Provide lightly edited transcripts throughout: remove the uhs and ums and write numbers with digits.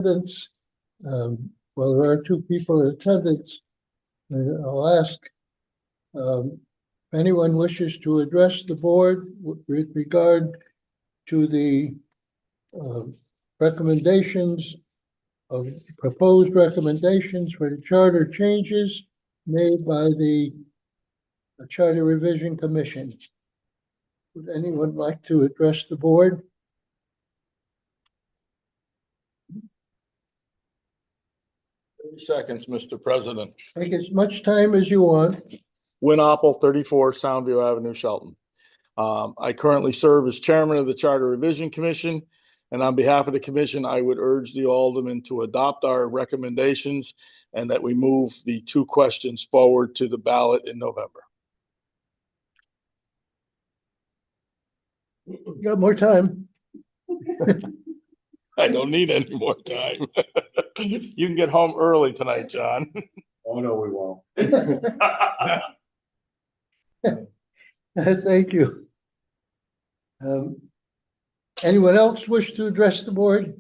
attendance. Well, there are two people in attendance. And I'll ask if anyone wishes to address the board with regard to the recommendations of proposed recommendations for the charter changes made by the Charter Revision Commission. Would anyone like to address the board? 30 seconds, Mr. President. Take as much time as you want. Win Apple, 34 Soundview Avenue, Shelton. I currently serve as chairman of the Charter Revision Commission, and on behalf of the commission, I would urge the aldermen to adopt our recommendations and that we move the two questions forward to the ballot in November. You got more time. I don't need any more time. You can get home early tonight, John. Oh, no, we won't. Thank you. Anyone else wish to address the board?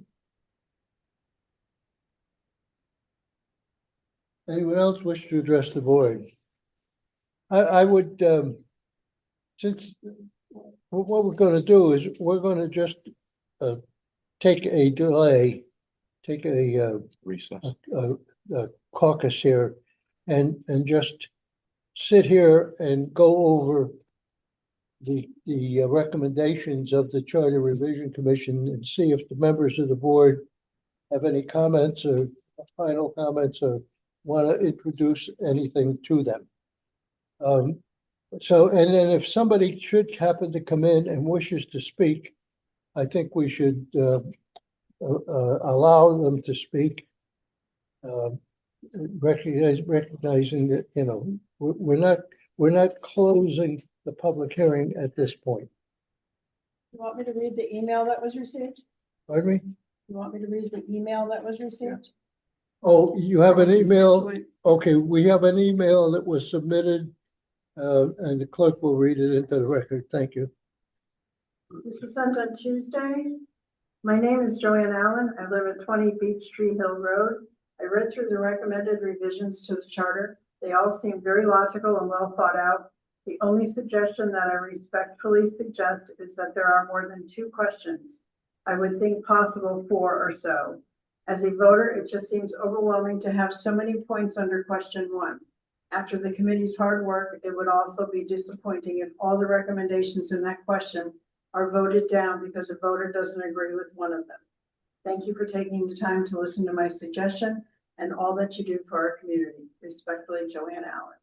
Anyone else wish to address the board? I would, since what we're going to do is we're going to just take a delay, take a Recess. caucus here and just sit here and go over the recommendations of the Charter Revision Commission and see if the members of the board have any comments or final comments or want to introduce anything to them. So, and then if somebody should happen to come in and wishes to speak, I think we should allow them to speak, recognizing that, you know, we're not closing the public hearing at this point. You want me to read the email that was received? Pardon me? You want me to read the email that was received? Oh, you have an email? Okay, we have an email that was submitted, and the clerk will read it into the record. Thank you. This was sent on Tuesday. My name is Joanne Allen. I live at 20 Beech Tree Hill Road. I read through the recommended revisions to the charter. They all seem very logical and well thought out. The only suggestion that I respectfully suggest is that there are more than two questions. I would think possible 4 or so. As a voter, it just seems overwhelming to have so many points under question 1. After the committee's hard work, it would also be disappointing if all the recommendations in that question are voted down because a voter doesn't agree with one of them. Thank you for taking the time to listen to my suggestion and all that you do for our community. Respectfully, Joanne Allen.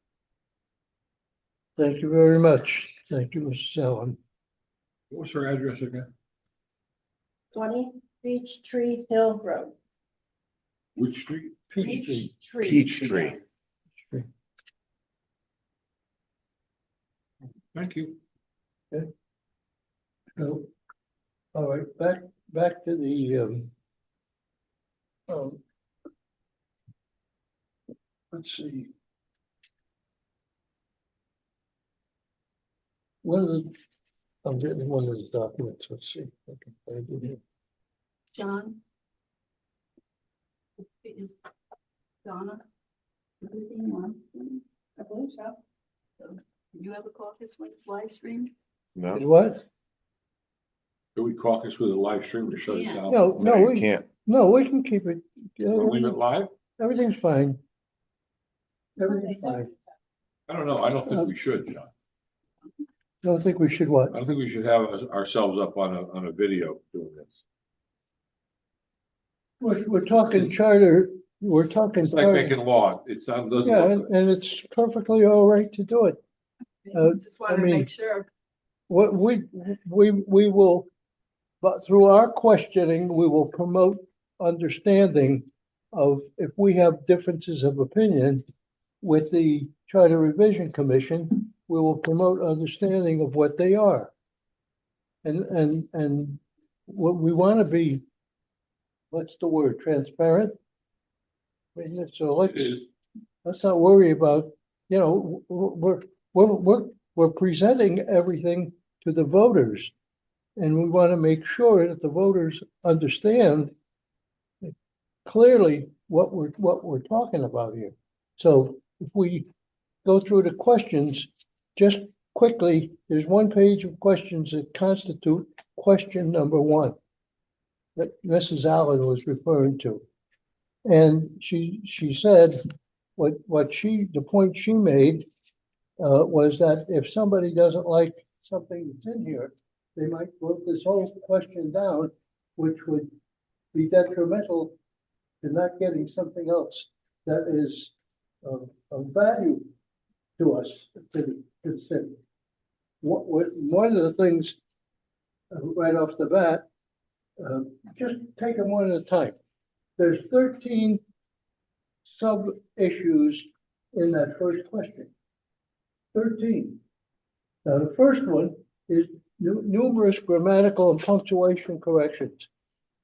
Thank you very much. Thank you, Mrs. Allen. What's her address again? 20 Beech Tree Hill Road. Which street? Peachtree. Tree. Thank you. So, all right, back to the let's see. I'm getting one of the documents. Let's see if I can find it here. John. Is Donna. Everything on? I believe so. Do you ever call this when it's live streamed? No. What? Do we caucus with a live stream to shut it down? No, we can't. No, we can keep it. Leave it live? Everything's fine. Everything's Okay. fine. I don't know. I don't think we should, John. Don't think we should what? I don't think we should have ourselves up on a video doing this. We're talking charter, we're talking. It's like charter. making law. It's not, doesn't Yeah, look good. and it's perfectly all right to do it. Just want I to mean- make sure. What we will, but through our questioning, we will promote understanding of if we have differences of opinion with the Charter Revision Commission, we will promote understanding of what they are. And what we want to be, what's the word, transparent? I mean, so It is. let's not worry about, you know, we're presenting everything to the voters. And we want to make sure that the voters understand clearly what we're talking about here. So if we go through the questions, just quickly, there's one page of questions that constitute question number one that Mrs. Allen was referring to. And she said the point she made was that if somebody doesn't like something that's in here, they might vote this whole question down, which would be detrimental to not getting something else that is of value to us, to the city. One of the things right off the bat, just take them one at a time. There's 13 sub-issues in that first question. 13. Now, the first one is numerous grammatical and punctuation corrections.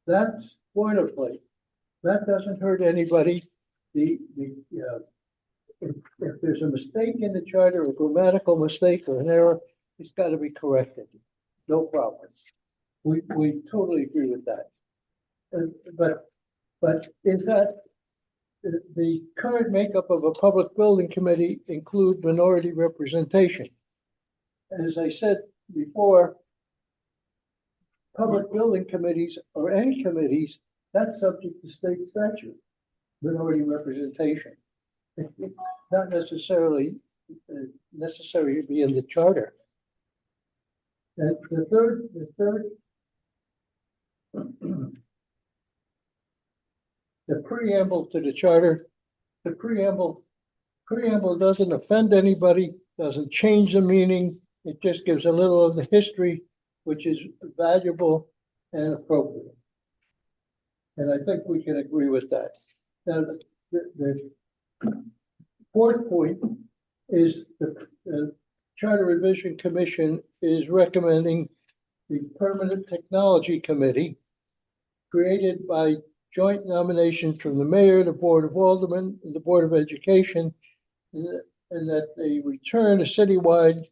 That's boilerplate. That doesn't hurt anybody. If there's a mistake in the charter, a grammatical mistake or an error, it's got to be corrected. No problem. We totally agree with that. But is that the current makeup of a public building committee include minority representation? As I said before, public building committees or any committees, that's subject to state statute, minority representation. It's not necessarily necessary to be in the charter. And the third the preamble to the charter, the preamble doesn't offend anybody, doesn't change the meaning. It just gives a little of the history, which is valuable and appropriate. And I think we can agree with that. Now, the fourth point is the Charter Revision Commission is recommending the Permanent Technology Committee created by joint nominations from the mayor, the Board of Aldermen, and the Board of Education, and that they return a citywide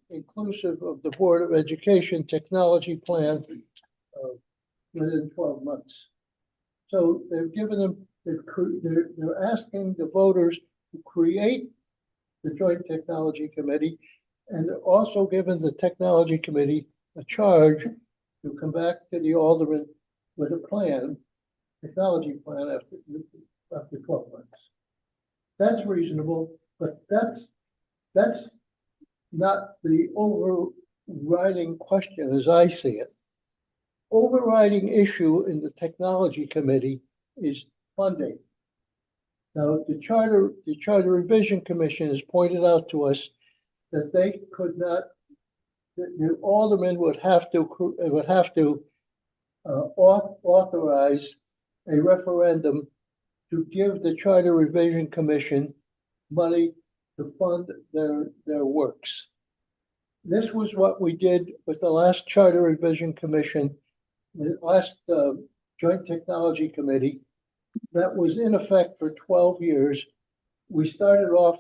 inclusive of the Board of Education technology plan within 12 months. So they've given them, they're asking the voters to create the Joint Technology Committee, and they're also given the Technology Committee a charge to come back to the aldermen with a plan, technology plan after 12 months. That's reasonable, but that's not the overriding question as I see it. Overriding issue in the Technology Committee is funding. Now, the Charter Revision Commission has pointed out to us that they could not, the aldermen would have to authorize a referendum to give the Charter Revision Commission money to fund their works. This was what we did with the last Charter Revision Commission, the last Joint Technology Committee that was in effect for 12 years. We started off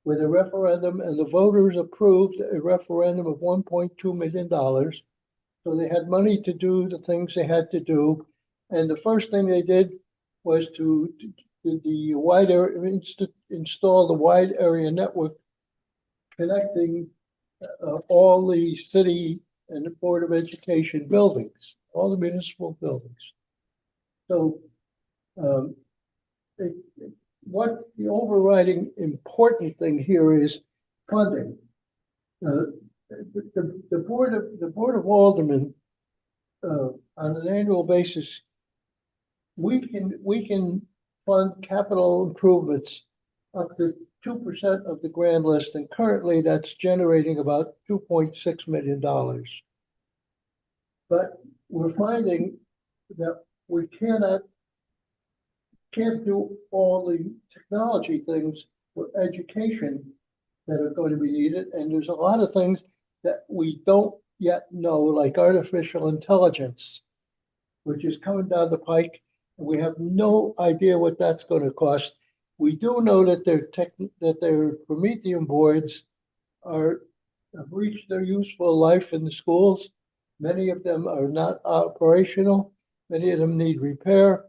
with a referendum and the voters approved a referendum of $1.2 million. So they had money to do the things they had to do. And the first thing they did was to install the wide area network connecting all the city and the Board of Education buildings, all the municipal buildings. So what the overriding important thing here is funding. The Board of Aldermen on an annual basis, we can fund capital improvements up to 2% of the grand list, and currently that's generating about $2.6 million. But we're finding that we can't do all the technology things for education that are going to be needed, and there's a lot of things that we don't yet know, like artificial intelligence, which is coming down the pike. We have no idea what that's going to cost. We do know that their Promethean boards have reached their useful life in the schools. Many of them are not operational, Many of them need repair.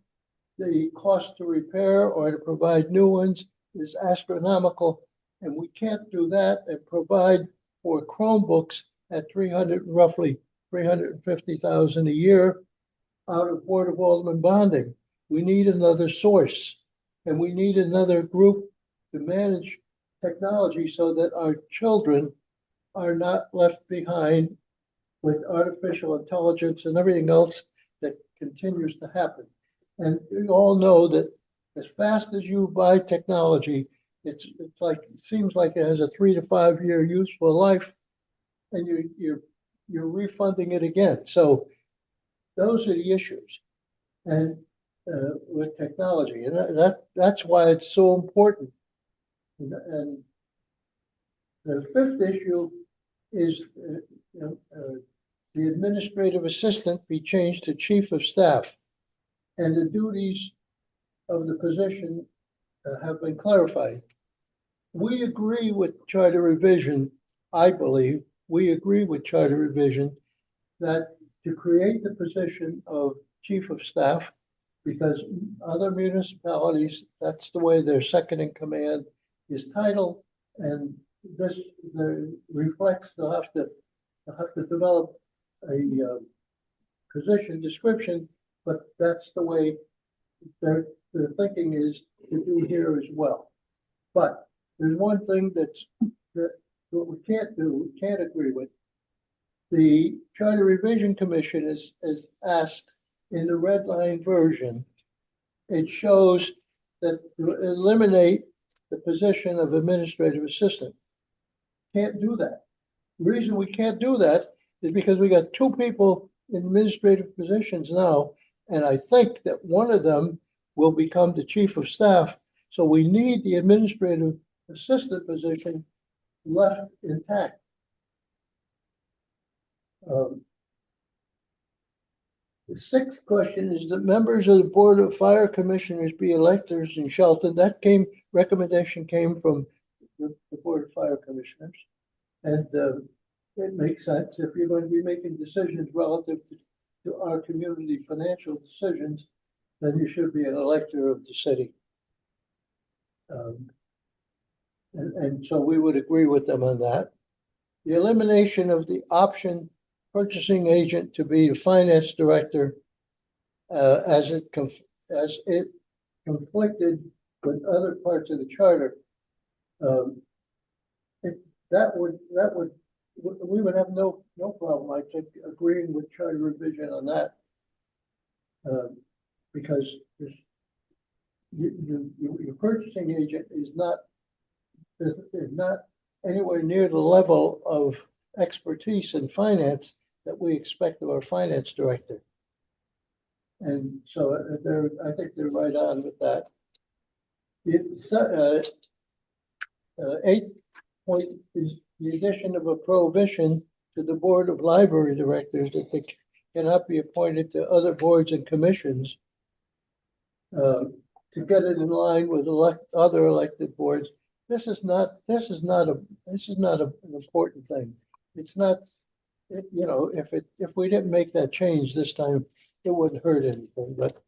The cost to repair or to provide new ones is astronomical. And we can't do that and provide for Chromebooks at roughly 350,000 a year out of Board of Alderman bonding. We need another source, and we need another group to manage technology so that our children are not left behind with artificial intelligence and everything else that continues to happen. And we all know that as fast as you buy technology, it seems like it has a 3 to 5 year useful life, and you're refunding it again. So those are the issues, and with technology, and that's why it's so important. And the fifth issue is the administrative assistant be changed to chief of staff, and the duties of the position have been clarified. We agree with charter revision. I believe we agree with charter revision that to create the position of chief of staff, because other municipalities, that's the way their second in command is titled, and this reflects they'll have to develop a position description, but that's the way their thinking is to do here as well. But there's one thing that what we can't do, we can't agree with. The Charter Revision Commission is asked in the red line version, it shows that to eliminate the position of administrative assistant. Can't do that. The reason we can't do that is because we got 2 people in administrative positions now, and I think that one of them will become the chief of staff. So we need the administrative assistant position left intact. The sixth question is that members of the Board of Fire Commissioners be electors in Shelton. That recommendation came from the Board of Fire Commissioners. And it makes sense if you're going to be making decisions relative to our community financial decisions, then you should be an elector of the city. And so we would agree with them on that. The elimination of the option purchasing agent to be the finance director as it conflicted with other parts of the charter. We would have no problem, I think, agreeing with charter revision on that, because your purchasing agent is not anywhere near the level of expertise in finance that we expect of our finance director. And so I think they're right on with that. The 8th point is the addition of a prohibition to the Board of Library Directors that they cannot be appointed to other boards and commissions to get it in line with other elected boards. This is not an important thing. It's not, if we didn't make that change this time, it wouldn't hurt anything, but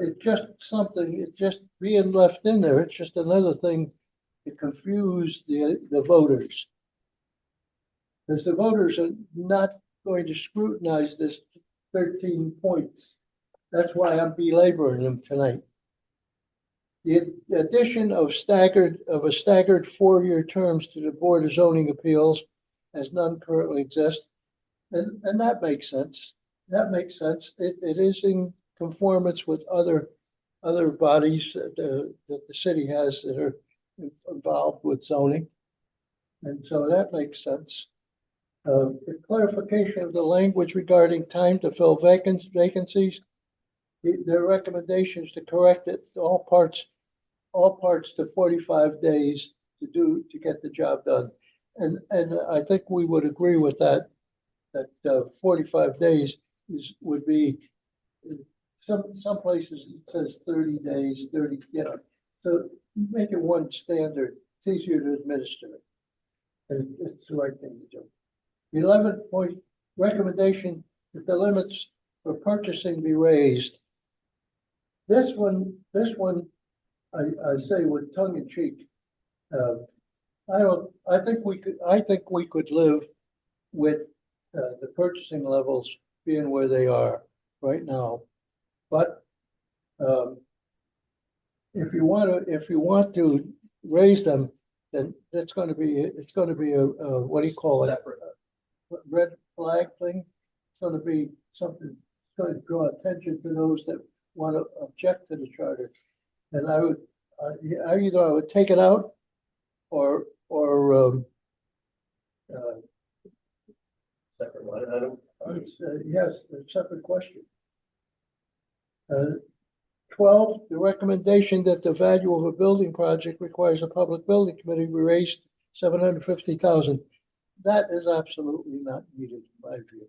it's just something, it's just being left in there. It's just another thing to confuse the voters. Because the voters are not going to scrutinize this 13 points. That's why I'm belaboring them tonight. The addition of staggered 4-year terms to the Board of Zoning Appeals, as none currently exist, and that makes sense. That makes sense. It is in conformance with other bodies that the city has that are involved with zoning, and so that makes sense. The clarification of the language regarding time to fill vacancies. Their recommendations to correct it all parts to 45 days to get the job done, and I think we would agree with that 45 days would be some places it says 30 days, 30, so make it one standard. It's easier to administer it, and it's the right thing to do. The 11th point recommendation that the limits for purchasing be raised. This one, I say with tongue in cheek. I think we could live with the purchasing levels being where they are right now. But if you want to raise them, then it's gonna be a, what do you call it? Red flag thing. It's gonna be something, it's gonna draw attention to those that want to object to the charter. And I would take it out or, Separate line item. yes, a separate question. 12, the recommendation that the value of a building project requires a public building committee be raised $750,000. That is absolutely not needed, in my view.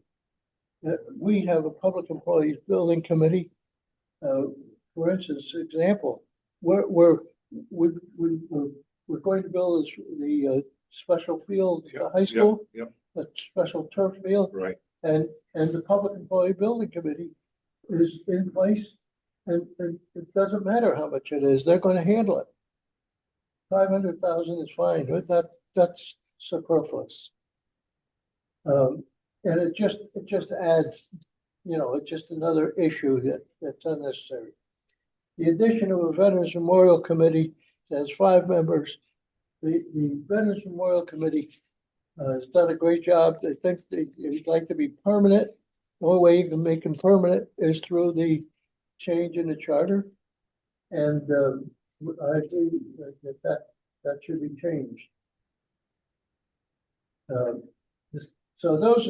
We have a public employees building committee. For instance, example, we're going to build the special field at the high school, Yep, a special turf field, right. and the public employee building committee is in place. And it doesn't matter how much it is, they're gonna handle it. 500,000 is fine, but that's superfluous. And it just adds, it's just another issue that's unnecessary. The addition of a Veterans Memorial Committee has 5 members. The Veterans Memorial Committee has done a great job. They think they'd like to be permanent. The only way you can make them permanent is through the change in the charter. And I agree that should be changed. So those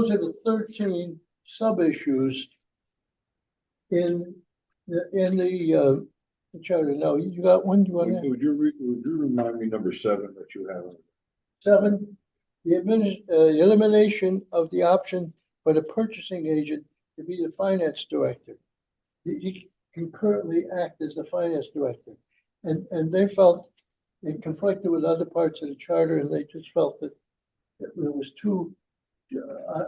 are the 13 sub-issues in the charter. Now, you got one, do you want to? Would you remind me number 7 that you have? 7, the elimination of the option for the purchasing agent to be the finance director. He can currently act as the finance director. And they felt it conflicted with other parts of the charter, and they just felt that it was too,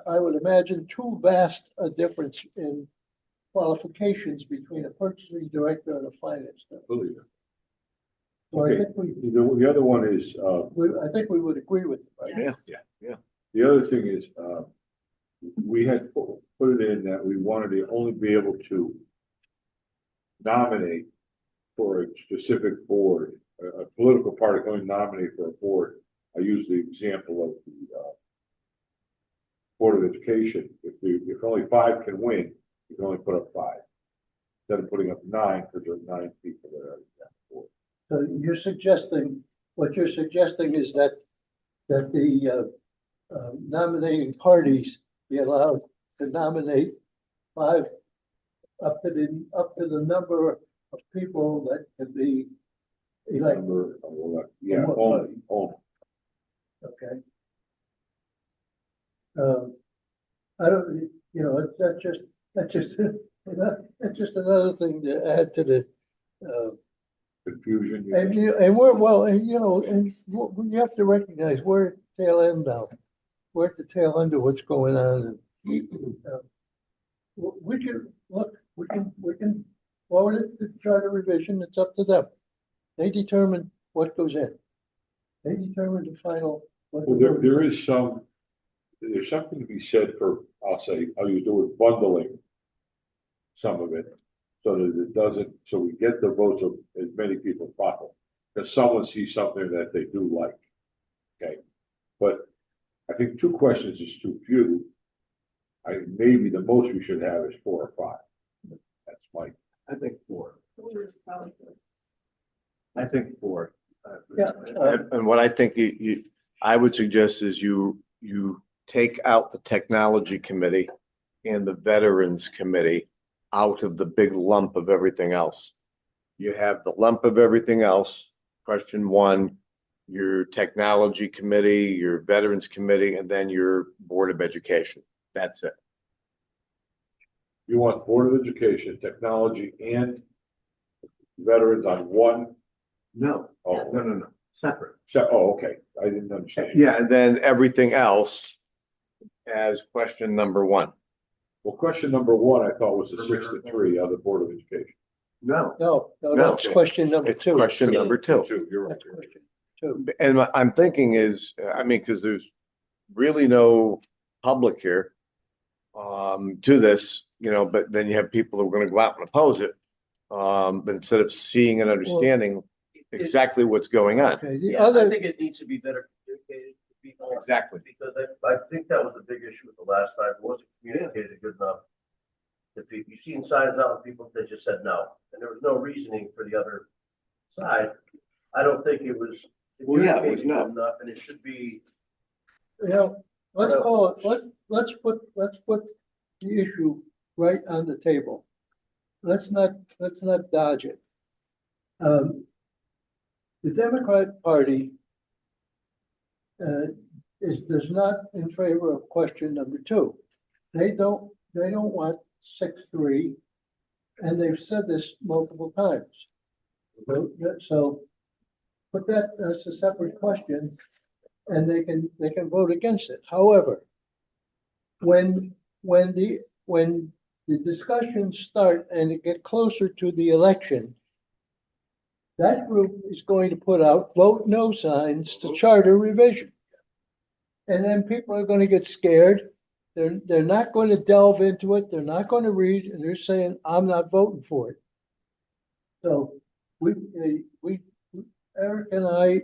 I would imagine, too vast a difference in qualifications between a purchasing director and a finance director. Believe it. So I Okay. think The other one is, I think we would agree with it, right? yeah. The other thing is, we had put it in that we wanted to only be able to nominate for a specific board, a political party can only nominate for a board. I use the example of the Board of Education. If only 5 can win, you can only put up 5. Instead of putting up 9, because there are 9 people that are on the board. So what you're suggesting is that the nominating parties be allowed to nominate 5 up to the number of people that can be elected. Yeah, only. Okay. I don't, that's just another thing to add to the, Confusion. and you have to recognize we're at the tail end now. We're at the tail end of what's going on. We can forward it to charter revision. It's up to them. They determine what goes in. They determine the final. Well, there's something to be said for, I'll use the word bundling some of it, so that it doesn't, so we get the votes of as many people as possible. Because someone sees something that they do like, okay? But I think 2 questions is too few. Maybe the most we should have is 4 or 5. That's my. I think 4. Four is probably good. I think 4. Yeah. And what I think I would suggest is you take out the technology committee and the veterans committee out of the big lump of everything else. You have the lump of everything else, question 1, your technology committee, your veterans committee, and then your board of education. That's it. You want Board of Education, technology, and veterans on one? No, Oh, no. Separate. okay. I didn't understand. Yeah, and then everything else as question number 1. Well, question number one, I thought was the 6-3 on the Board of Education. No, No, No. that's question number it's two. question number two. You're right. That's question two. And what I'm thinking is, I mean, because there's really no public here to this, you know, but then you have people who are gonna go out and oppose it. But instead of seeing and understanding exactly what's going on. Okay, the Yeah, I other, think it needs to be better communicated to people. Exactly. Because I think that was the big issue with the last time, it wasn't communicated good enough to people. You've seen signs out, and people that just said no, and there was no reasoning for the other side. I don't think it was. Well, yeah, it was communicated no. good enough, and it should be, you know, let's call it, let's put the issue right on the table. Let's not dodge it. The Democrat Party does not in favor of question number two. They don't want 6-3, and they've said this multiple times. So put that as a separate question, and they can vote against it. However, when the discussions start and it get closer to the election, that group is going to put out vote no signs to charter revision. And then people are going to get scared. They're not going to delve into it. They're not going to read, and they're saying, I'm not voting for it. So Eric and I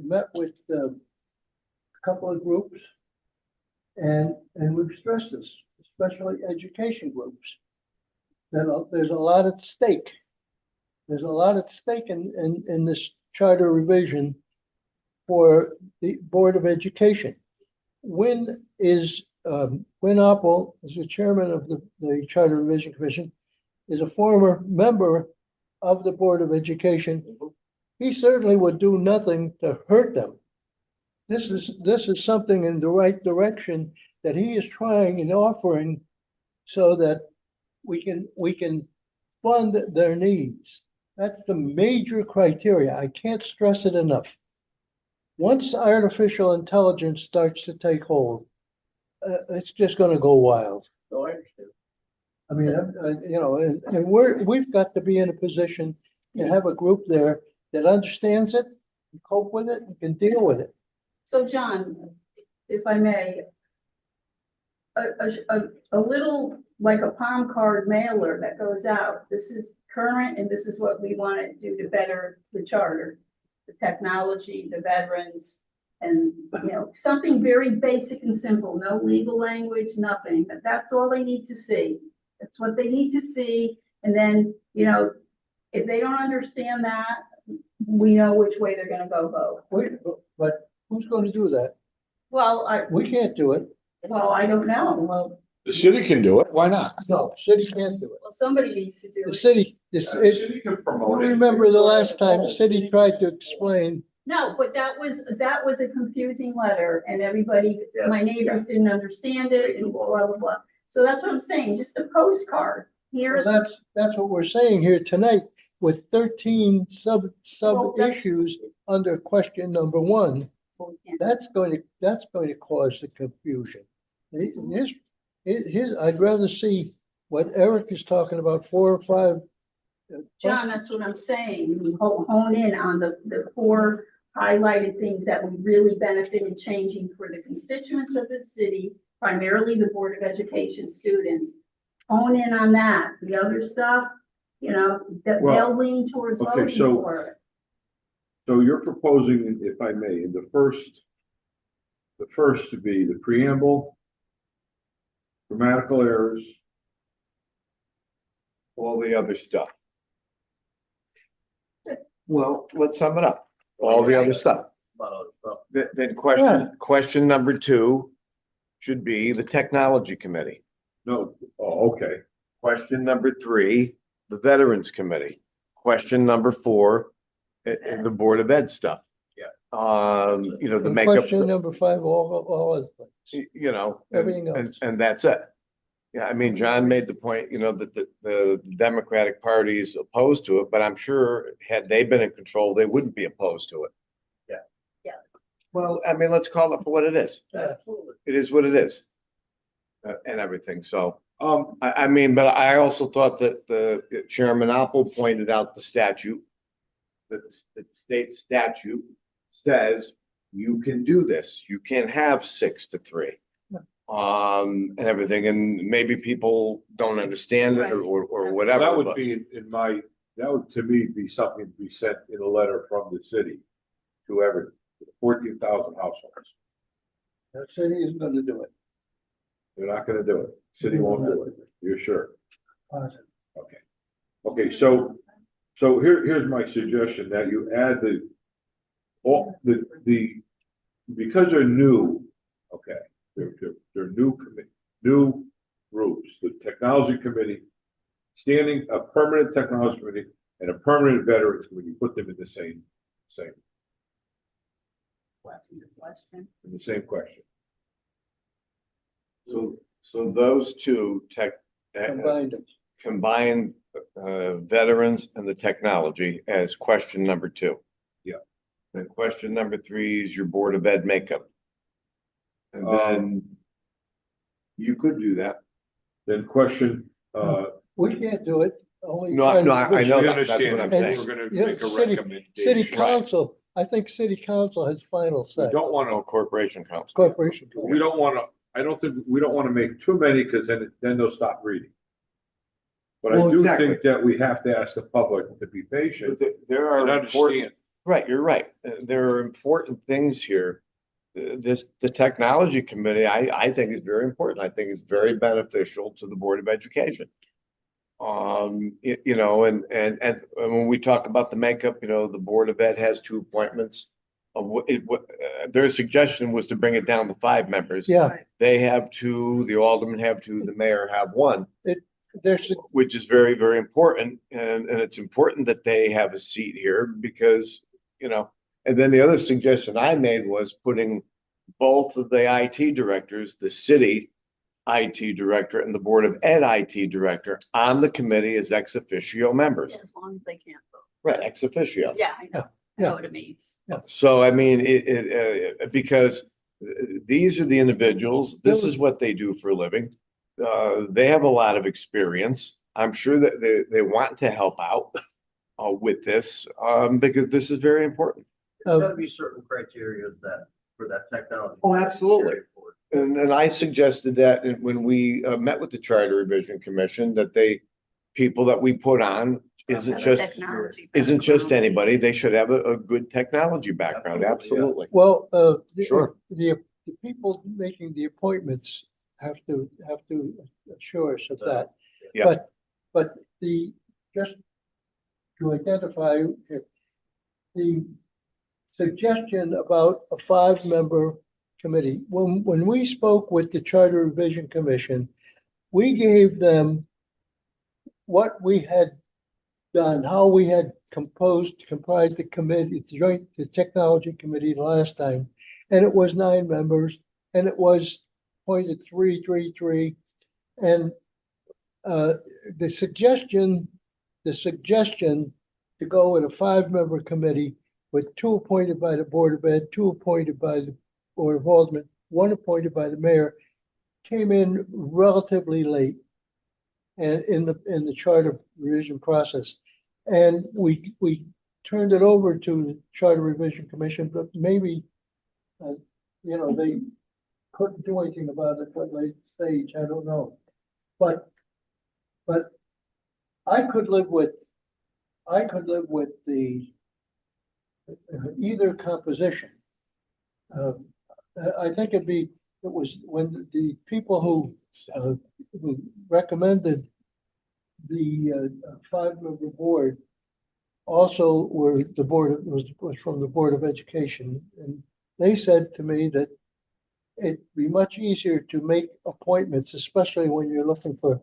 met with a couple of groups, and we've stressed this, especially education groups. There's a lot at stake. There's a lot at stake in this charter revision for the Board of Education. Wynn Oppel is the chairman of the Charter Revision Commission, is a former member of the Board of Education. He certainly would do nothing to hurt them. This is something in the right direction that he is trying and offering so that we can fund their needs. That's the major criteria. I can't stress it enough. Once artificial intelligence starts to take hold, it's just going to go wild. no, I understand. I mean, you know, and we've got to be in a position to have a group there that understands it, can cope with it, and can deal with it. So John, if I may, a little, like a palm card mailer that goes out, this is current and this is what we want to do to better the charter, the technology, the veterans, and, you know, something very basic and simple, no legal language, nothing, but that's all they need to see. That's what they need to see, and then, you know, if they don't understand that, we know which way they're gonna go vote. But who's going to do that? Well, We can't do it. I don't know. Well, The city can do it. Why not? no, city can't do it. Well, somebody needs to do The it. city, The city can promote you it. remember the last time the city tried to explain, No, but that was a confusing letter and everybody, Yeah, my neighbors didn't understand it and blah, blah, blah. So that's what I'm saying, just a postcard. well, Here's, that's what we're saying here tonight with 13 sub Well, that's- issues under question number one. That's going to cause the confusion. I'd rather see what Eric is talking about, 4 or 5. John, that's what I'm saying. We hone in on the 4 highlighted things that would really benefit in changing for the constituents of the city, primarily the Board of Education students. Hone in on that. The other stuff, you know, that Well, they'll lean towards okay, voting so- for it. So you're proposing, if I may, in the first to be the preamble, grammatical errors, All the other stuff. Well, let's sum it up. All the other stuff. A lot of stuff. Then Yeah. question number 2 should be the technology committee. no, oh, okay. Question number 3, the veterans committee. Question number 4, the Board of Ed stuff. Yeah. You know, the And makeup, question number 5, all other things. you know. Everything and- else. And that's it. Yeah, I mean, John made the point, you know, that the Democratic Party's opposed to it, but I'm sure had they been in control, they wouldn't be opposed to it. Yeah. Yeah. Well, I mean, let's call it for what it is. Absolutely. It is what it is. And everything, so. I mean, but I also thought that the Chairman Apple pointed out the statute. That the state statute says you can do this. You can have 6 to 3. And everything, and maybe people don't understand it or Right. whatever. That would but- be in my, that would to me be something to be sent in a letter from the city to every 14,000 households. The city isn't gonna do it. They're not gonna do it. City won't do it. You're sure? Positive. Okay. Okay, so here's my suggestion, that you add all the, because they're new, okay, they're new groups, the technology committee, a permanent technology committee and a permanent veterans committee, put them in the same, Question. in the same question. So those two Combined them. combine veterans and the technology as question number 2. Yeah. And question number 3 is your Board of Ed makeup. And then you could do that. Then question, We can't do it. Only No, trying no, to- I know we that. That's understand what I'm that, saying. we're gonna Yeah, make a city recommendation. council, I think city council has final We say. don't wanna, No corporation council. Corporation. we don't wanna, I don't think, we don't wanna make too many, because then they'll stop reading. But I Well, do exactly. think that we have to ask the public to be But patient there are and important, understand. right, you're right. There are important things here. The technology committee, I think is very important. I think it's very beneficial to the Board of Education. You know, and when we talk about the makeup, you know, the Board of Ed has 2 appointments. Their suggestion was to bring it down to 5 members. Yeah, They have 2, the aldermen have 2, the mayor have 1, there's, which is very, very important. And it's important that they have a seat here because, you know, and then the other suggestion I made was putting both of the IT directors, the city IT director and the Board of Ed IT director on the committee as ex officio members. As long as they can't vote. Right, ex officio. Yeah, I know. I know what it means. So I mean, because these are the individuals, this is what they do for a living. They have a lot of experience. I'm sure that they want to help out with this, because this is very important. There's gotta be certain criteria that, for that technology. Oh, absolutely. Carry forward. And I suggested that when we met with the Charter Revision Commission, that people that we put on isn't Have a just, technology isn't just background. anybody. They should have a good technology background, absolutely. well, Sure. the people making the appointments have to assure us of that. Yeah. But just to identify the suggestion about a 5-member committee, when we spoke with the Charter Revision Commission, we gave them what we had done, how we had comprised the committee, the technology committee last time. And it was 9 members and it was appointed 3-3-3. And the suggestion to go with a 5-member committee with 2 appointed by the Board of Ed, 2 appointed by the Board of Aldermen, 1 appointed by the mayor, came in relatively late and in the charter revision process. And we turned it over to the Charter Revision Commission, but maybe, you know, they couldn't do anything about it at late stage, I don't know. But I could live with the either composition. I think it was when the people who recommended the 5-member board also were the board, was from the Board of Education. And they said to me that it'd be much easier to make appointments, especially when you're looking for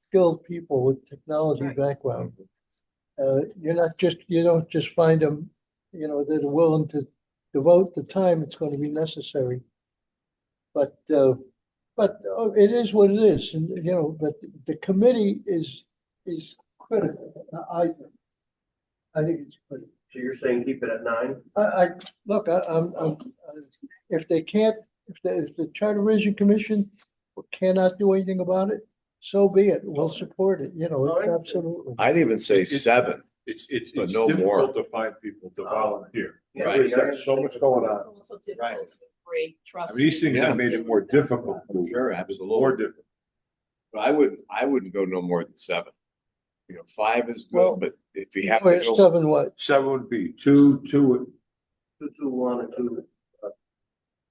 skilled people with technology Right. background. You don't just find them, you know, that are willing to devote the time it's going to be necessary. But it is what it is, and you know. But the committee is critical. I think it's critical. So you're saying keep it at 9? Look. If they can't, if the Charter Revision Commission cannot do anything about it, so be it. We'll support it, you know, Fine. absolutely. I'd even say 7. It's But no more. difficult to find people to volunteer. Yeah, Everybody's got so much going It's on. also difficult to break I trust. mean, these things Yeah. have made it more difficult. Sure, More absolutely. difficult. But I wouldn't go no more than 7. 5 is Well, good, but if you have to Wait, go, 7 what? 7 would be two, 221 and 2,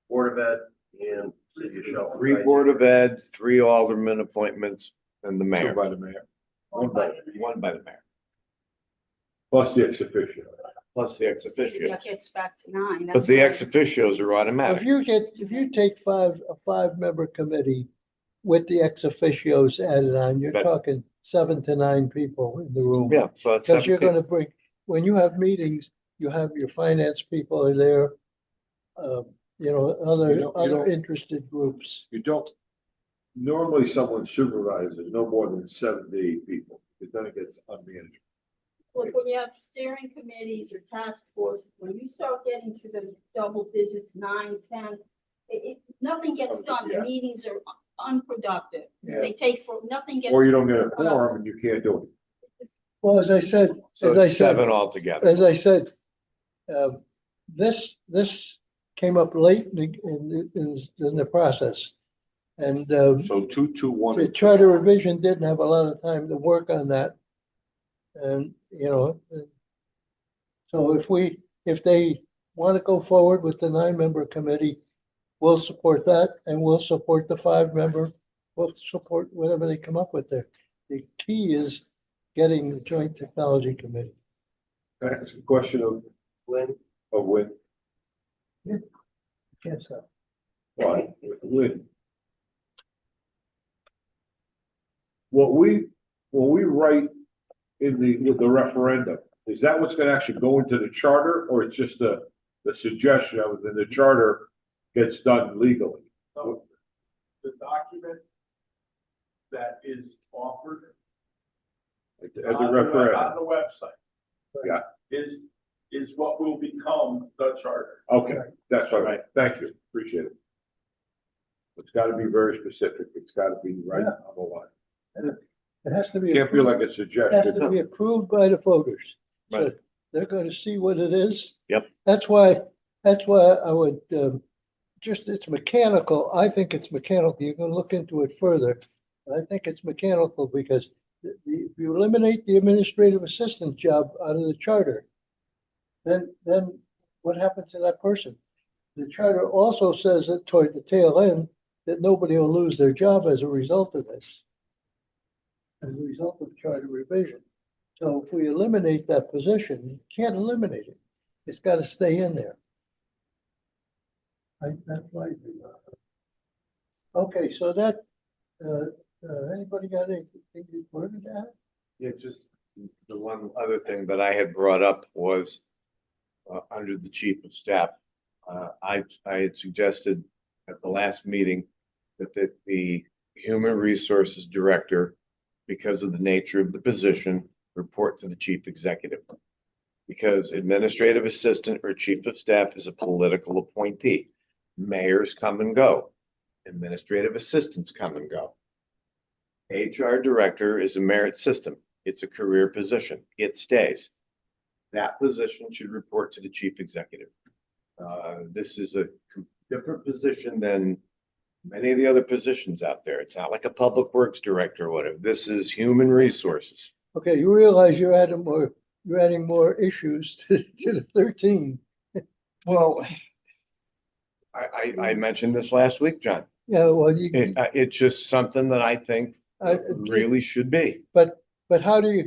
Board of Ed and City of Shelton. 3 Board of Ed, 3 Alderman appointments, and the two mayor, by the mayor. One by, 1 by the mayor, plus the ex officio. plus the ex officios. That gets back to 9. But That's the why- ex officios are If automatic. you take a 5-member committee with the ex officios added on, you're That- talking 7 to 9 people in the room. Yeah, so that's Because 7 you're people. gonna bring, when you have meetings, you have your finance people are there. You know, You other don't- interested groups. You don't, normally someone supervises no more than 7 to 8 people, because then it gets unmanageable. Like when you have steering committees or task forces, when you start getting to the double digits, 9, 10, nothing gets done. The Yeah. meetings are unproductive. Yeah. They take for, nothing gets. Or you don't get a quorum and you can't do it. Well, as I said, So as I it's 7 said, altogether. as I said, this came up late in the process. And, So 2, 2, 1. the charter revision didn't have a lot of time to work on that. And, you know, so if they want to go forward with the 9-member committee, we'll support that and we'll support the 5-member. We'll support whatever they come up with there. The key is getting the joint technology committee. That's a question of When, when, Yes, sir. when. What we write with the referendum, is that what's gonna actually go into the charter, or it's just the suggestion of it, and the charter gets done legally? So the document that is offered At the on referendum, the website. Yeah. Is what will become the charter. okay, that's all right, thank you, appreciate it. It's gotta be very specific, it's gotta be right on the line. It has to be. Can't be like a It has suggestion. to be approved by the voters. So Right. they're going to see what it is. Yep. That's why I would, it's mechanical. I think it's mechanical. You can look into it further. I think it's mechanical because if you eliminate the administrative assistant job out of the charter, then what happens to that person? The charter also says that toward the tail end, that nobody will lose their job as a result of this. As a result of charter revision. So if we eliminate that position, you can't eliminate it. It's got to stay in there. That's why. Okay, so that, anybody got anything further to add? Yeah, just the one other thing that I had brought up was under the chief of staff. I had suggested at the last meeting that the human resources director, because of the nature of the position, report to the chief executive. Because administrative assistant or chief of staff is a political appointee. Mayors come and go. Administrative assistants come and go. HR director is a merit system. It's a career position. It stays. That position should report to the chief executive. This is a different position than many of the other positions out there. It's not like a public works director or whatever. This is human resources. Okay, you realize you're adding more issues to the 13. Well, I mentioned this last week, John. Yeah, well, It's just something that I think really should be. but how do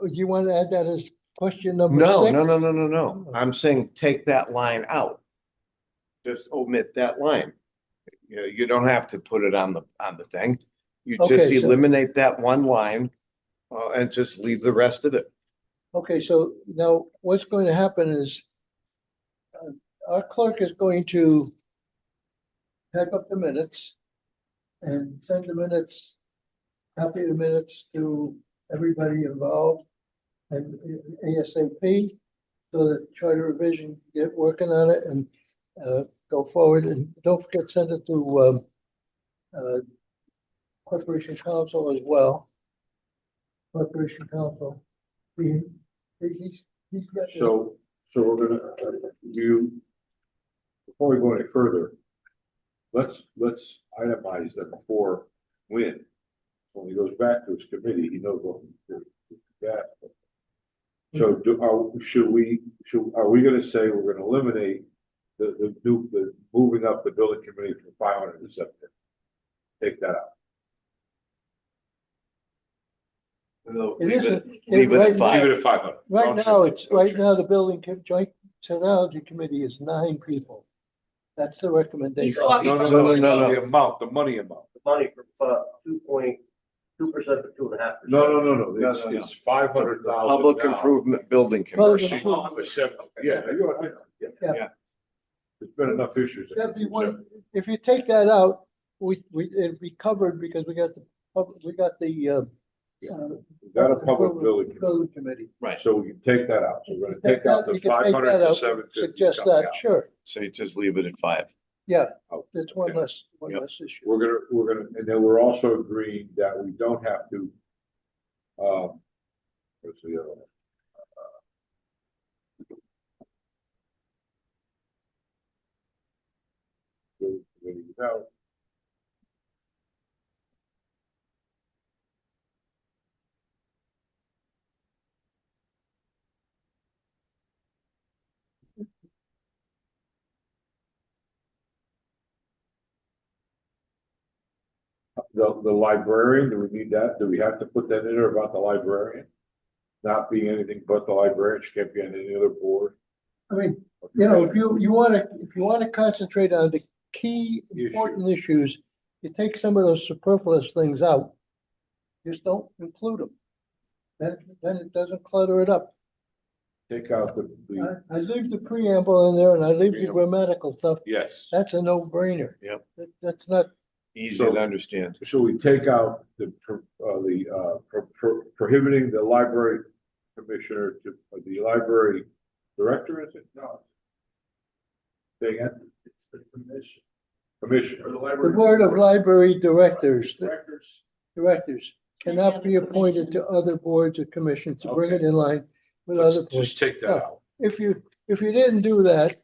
you want to add that as question number 6? No. I'm saying take that line out. Just omit that line. You don't have to put it on the thing. You just Okay, so- eliminate that one line and just leave the rest of it. Okay, so now what's going to happen is our clerk is going to type up the minutes and send the minutes, copy the minutes to everybody involved and ASAP so that charter revision get working on it and go forward. And don't forget, send it to Corporation Council as well. Corporation Council. He's got. the- So we're gonna, before we go any further, let's itemize them for when. When he goes back to his committee, he knows what that. So are we gonna say we're gonna eliminate the moving up the building committee from 500 to 700? Take that out. No, It leave isn't. it, leave it right at now- Leave five. it at 500. Right Don't now, change it. it's, Don't right change now, the building joint technology committee is 9 people. That's the recommendation. He's talking No, no, No, no, no, no, no, no. the amount, the money amount. The money from 2.2% to 2.5%. No, No, it's, no, no. it's 500,000 Public now. improvement building Public commission. improvement. Yeah, you're right. Yeah. Yeah. There's been enough issues. That'd be one, if you take that out, it'd be covered because we got the We've got a public building. building committee. Right, So we can take that out. So we're gonna take out the You can take 500 that to out, 750. suggest coming that, out. sure, so you just leave it at 5. yeah, Oh, that's one okay. less Yep. issue. We're gonna, and then we're also agreeing that we don't have to, what's the other one? Building committee without. The librarian, do we need that? Do we have to put that in there about the librarian? Not being anything but the librarian, she can't be on any other board? I mean, if you wanna concentrate on the key important issues, you take some of those superfluous things out. Just don't include them. Then it doesn't clutter it up. Take out the, I leave the preamble in there and I leave the Preamble. grammatical stuff. yes. That's a no-brainer. Yep. That's not, Easy So- to understand. So we take out prohibiting the library commissioner to, the library director, is it? No. Say again? It's the commission. Commissioner. Or the the library. board of library directors Directors. cannot be appointed to other boards or commissions to bring it in line with other Let's boards. just take that Yeah. out. If you didn't do that,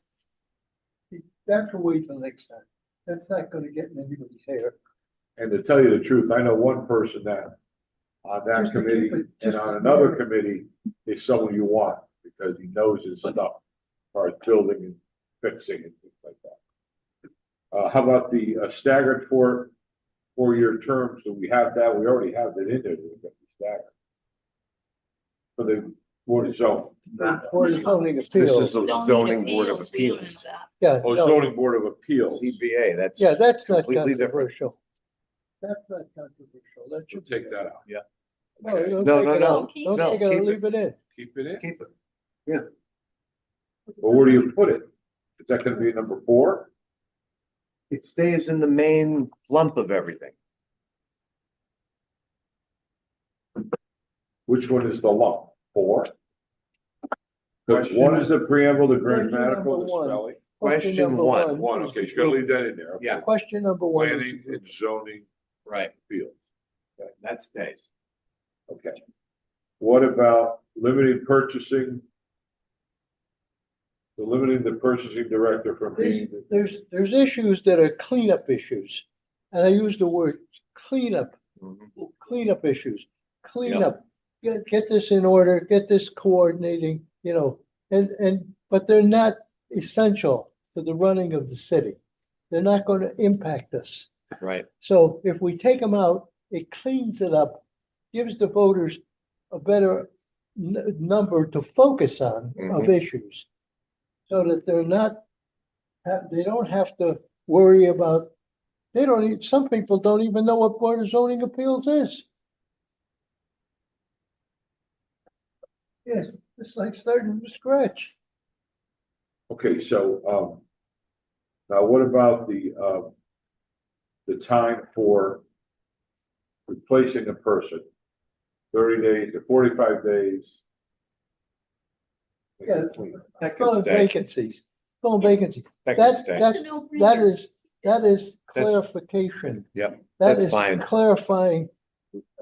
that could wait till next time. That's not gonna get in anybody's hair. And to tell you the truth, I know one person that on that Just to keep committee it- and just on to- another committee is someone you want because he knows his stuff, as far as building and fixing and things like that. How about the staggered four-year terms? Do we have that? We already have that in there. We've got the staggered. For the board of zone. Board of zoning This appeals. is the zoning board of appeals. Yeah, Oh, no, zoning board of appeals. CBA, that's. yeah, that's not completely different. controversial. That's not controversial. That So should. take that out. No, don't No, take no, it no. out. Don't No, take it out, keep it. leave it in. Keep it in. Keep it. Well, where do you put it? Is that gonna be number 4? It stays in the main lump of everything. Which one is the lump? 4? Because Question- one is the preamble, the Question grammatical, the number one. spelling. Question number one. One, okay, you're gonna leave that in there. okay. Yeah. Question number one. is Planning and zoning Right. appeals. That stays. Okay. What about limiting purchasing? Limiting the purchasing director from being, There's issues that are cleanup issues. And I use the word cleanup issues. Cleanup, get this in order, get this coordinating, but they're not essential to the running of the city. They're not going to impact us. Right. So if we take them out, it cleans it up, gives the voters a better number to focus on of issues. So that they're not, they don't have to worry about, some people don't even know what Board of Zoning Appeals is. Yes, it's like starting from scratch. okay, so, now what about the time for replacing a person? 30 days to 45 days? Yeah. That could Filling stay. vacancies, filling vacancies. That That, could stay. that, It's a no-brainer. that is clarification. Yep. that That's is fine. clarifying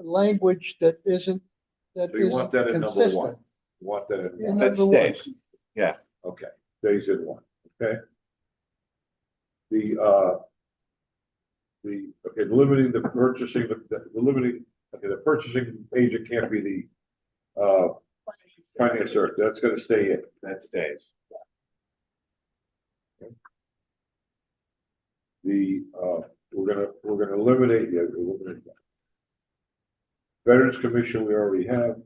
language that isn't So you want that in number one? consistent. You want that in In one? That number one. stays. Yeah, Okay, stays in one, okay? Limiting the purchasing, the limiting, okay, the purchasing agent can't be the finance director, that's gonna stay in. that stays. We're gonna eliminate, yeah, eliminate that. Veterans Commission, we already have.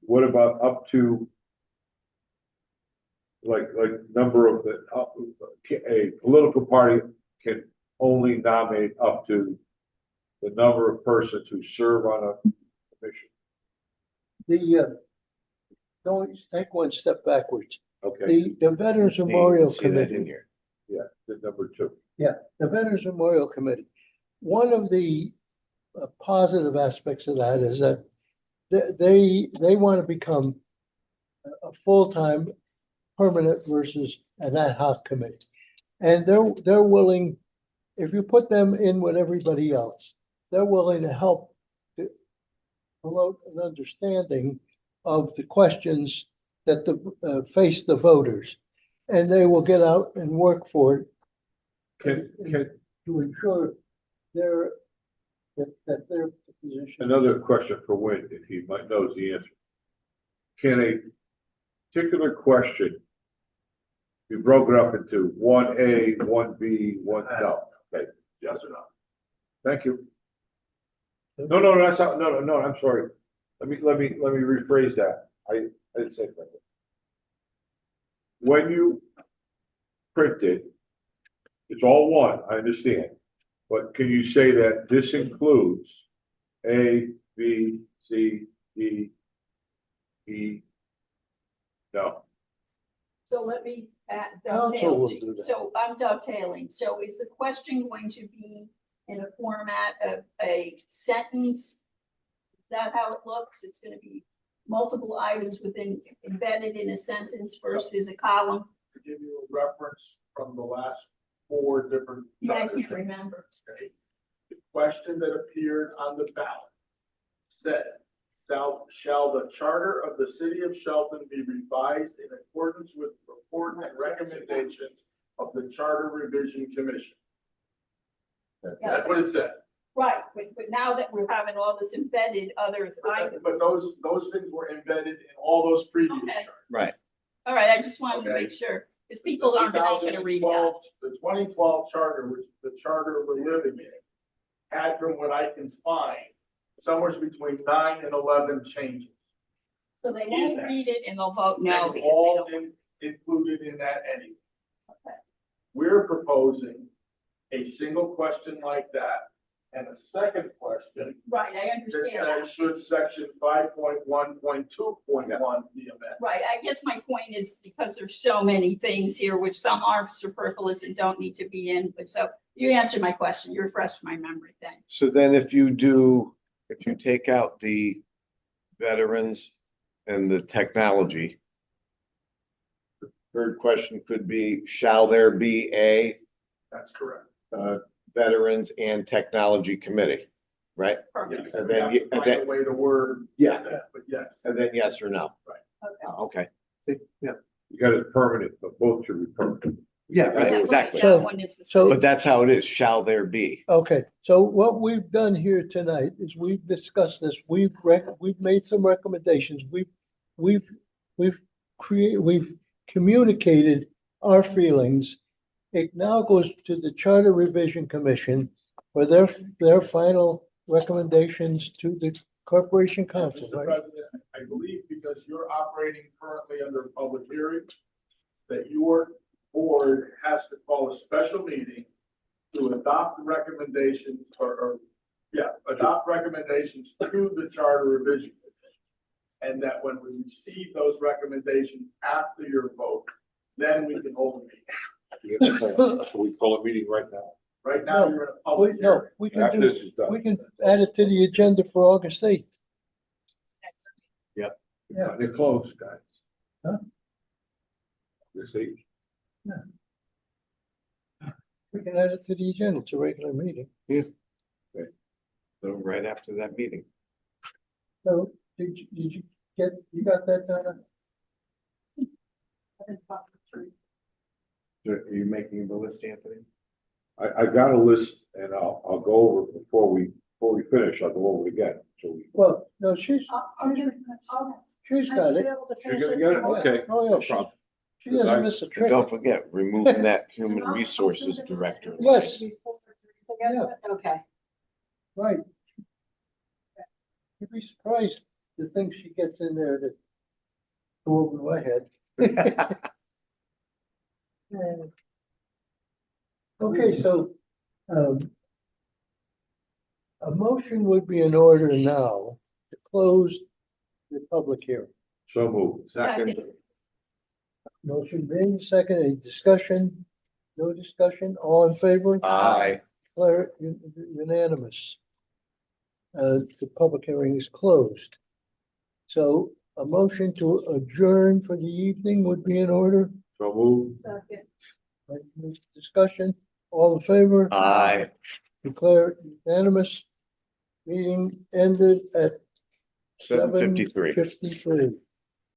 What about up to like number of a political party can only nominate up to the number of persons who serve on a commission. Don't take one step backwards. Okay, The Veterans See- Memorial see that in Committee, here. yeah, the number two. the Veterans Memorial Committee, one of the positive aspects of that is that they want to become a full-time permanent versus an ad hoc committee. And they're willing, if you put them in with everybody else, they're willing to help to promote an understanding of the questions that face the voters. And they will get out and work for it Can to ensure their position. another question for Wynn, if he might knows the answer. Can a particular question be broken up into 1A, 1B, one, no, okay, yes or no? Thank you. No, that's not, no, I'm sorry. Let me rephrase that. I didn't say that. When you print it, it's all one, I understand. But can you say that this includes A, B, C, D, E? No. So let me Council dovetail. will do that. So I'm dovetailing. So is the question going to be in a format of a sentence? Is that how it looks? It's gonna be multiple items embedded in a sentence versus a column? To give you a reference from the last 4 different. Yeah, I charters. can't remember. Okay. The question that appeared on the ballot said, shall the charter of the city of Shelton be revised in accordance with the report and recommendations of the Charter Revision Commission? That's what it said. Right, but now that we're having all this embedded other items. But those things were embedded in all those previous Okay. charters. Right. All right, I just wanted to Okay. make sure, because people aren't not gonna read that. The 2012 charter, which is the charter we're living in, had, from what I can find, somewhere between 9 and 11 changes. So they won't read it and they'll vote no They're because they all don't. included in that anyway. Okay. We're proposing a single question like that and a second question Right, I that understand that. says, should section 5.1.2.1 be amended? Right, I guess my point is because there's so many things here, which some are superfluous and don't need to be in, but so you answered my question, you refreshed my memory, thanks. So then if you take out the veterans and the technology, the third question could be, shall there be a That's correct. veterans and technology committee, right? Perfect, Yes, And we then have you- to find a way to word Yeah. that, but yes. And then yes or no? okay. Okay. See, yeah, You got it permanent, but both should be permanent. yeah, Yeah, right, right, exactly. That one is the So- same. But that's how it is. Shall there be? Okay, so what we've done here tonight is we've discussed this, we've made some recommendations, we've communicated our feelings. It now goes to the Charter Revision Commission for their final recommendations to the Corporation Council, Mr. right? President, I believe because you're operating currently under a public hearing, that your board has to call a special meeting to adopt recommendations adopt recommendations to the Charter Revision Commission. And that when we receive those recommendations after your vote, then we can hold a meeting. So we call a meeting right now. Right now, No, you're in a public No, hearing. we can After do, this is done. we can add it to the agenda for August 8th. Yeah. They're closed, guys. Huh? You see? We can add it to the agenda. It's a regular meeting. So right after that meeting. So you got that, Donna? So are you making the list, Anthony? I got a list and I'll go over it before we finish, I'll go over it again, so we. Well, no, she's I'll get, she's got it. You're gonna get it? Okay. Oh, yeah, No she, problem. she doesn't miss a And trick. don't forget, removing that human resources director. Yes. Yeah. Okay. Right. You'd be surprised the things she gets in there that go over my head. Okay, so, a motion would be in order now to close the public hearing. So moved. Second. Motion being second, a discussion, no discussion, all in favor? Aye. Unanimous. The public hearing is closed. So a motion to adjourn for the evening would be in order. So moved. Second. Discussion, all in favor? Aye. Declare unanimous. Meeting ended at 7:53. 7:53.